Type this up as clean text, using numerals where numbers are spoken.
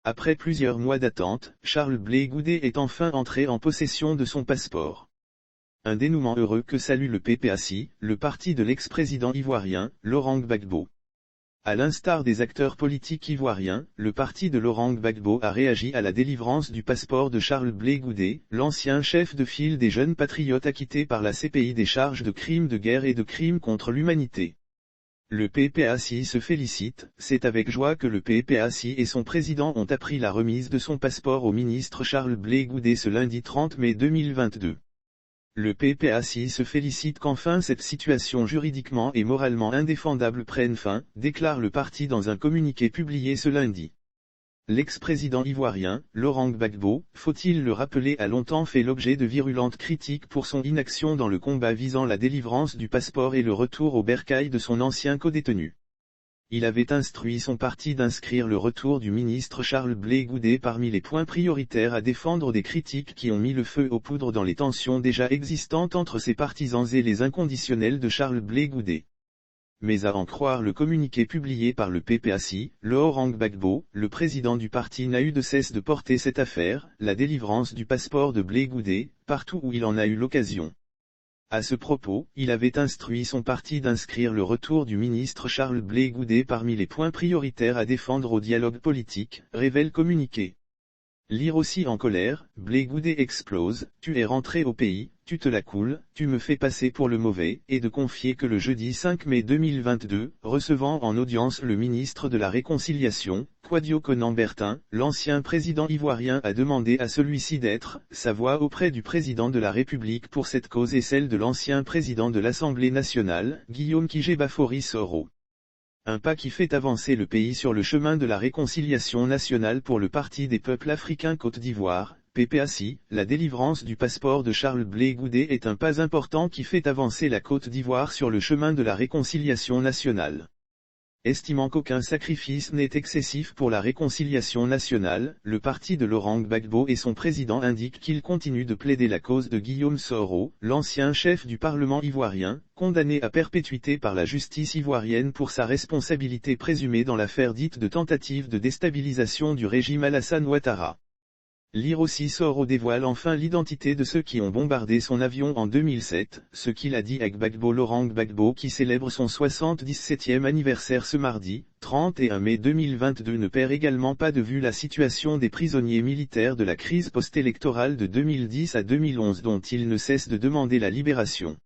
Après plusieurs mois d'attente, Charles Blé Goudé est enfin entré en possession de son passeport. Un dénouement heureux que salue le PPACI, le parti de l'ex-président ivoirien, Laurent Gbagbo. À l'instar des acteurs politiques ivoiriens, le parti de Laurent Gbagbo a réagi à la délivrance du passeport de Charles Blé Goudé, l'ancien chef de file des jeunes patriotes acquittés par la CPI des charges de crimes de guerre et de crimes contre l'humanité. Le PPACI se félicite, c'est avec joie que le PPACI et son président ont appris la remise de son passeport au ministre Charles Blé Goudé ce lundi 30 mai 2022. Le PPACI se félicite qu'enfin cette situation juridiquement et moralement indéfendable prenne fin, déclare le parti dans un communiqué publié ce lundi. L'ex-président ivoirien, Laurent Gbagbo, faut-il le rappeler, a longtemps fait l'objet de virulentes critiques pour son inaction dans le combat visant la délivrance du passeport et le retour au bercail de son ancien codétenu. Il avait instruit son parti d'inscrire le retour du ministre Charles Blé Goudé parmi les points prioritaires à défendre, des critiques qui ont mis le feu aux poudres dans les tensions déjà existantes entre ses partisans et les inconditionnels de Charles Blé Goudé. Mais à en croire le communiqué publié par le PPACI, Laurent Gbagbo, le président du parti, n'a eu de cesse de porter cette affaire, la délivrance du passeport de Blé Goudé, partout où il en a eu l'occasion. À ce propos, il avait instruit son parti d'inscrire le retour du ministre Charles Blé Goudé parmi les points prioritaires à défendre au dialogue politique, révèle communiqué. Lire aussi en colère, Blé Goudé explose, tu es rentré au pays, tu te la coules, tu me fais passer pour le mauvais, et de confier que le jeudi 5 mai 2022, recevant en audience le ministre de la Réconciliation, Kouadio Konan-Bertin, l'ancien président ivoirien a demandé à celui-ci d'être sa voix auprès du président de la République pour cette cause et celle de l'ancien président de l'Assemblée nationale, Guillaume Kidjé-Bafori Soro. Un pas qui fait avancer le pays sur le chemin de la réconciliation nationale pour le Parti des peuples africains Côte d'Ivoire, PPACI. La délivrance du passeport de Charles Blé Goudé est un pas important qui fait avancer la Côte d'Ivoire sur le chemin de la réconciliation nationale. Estimant qu'aucun sacrifice n'est excessif pour la réconciliation nationale, le parti de Laurent Gbagbo et son président indiquent qu'ils continuent de plaider la cause de Guillaume Soro, l'ancien chef du Parlement ivoirien, condamné à perpétuité par la justice ivoirienne pour sa responsabilité présumée dans l'affaire dite de tentative de déstabilisation du régime Alassane Ouattara. Lire aussi, Soro dévoile enfin l'identité de ceux qui ont bombardé son avion en 2007, ce qu'il a dit à Gbagbo. Laurent Gbagbo, qui célèbre son 77e anniversaire ce mardi, 31 mai 2022, ne perd également pas de vue la situation des prisonniers militaires de la crise post-électorale de 2010 à 2011 dont il ne cesse de demander la libération.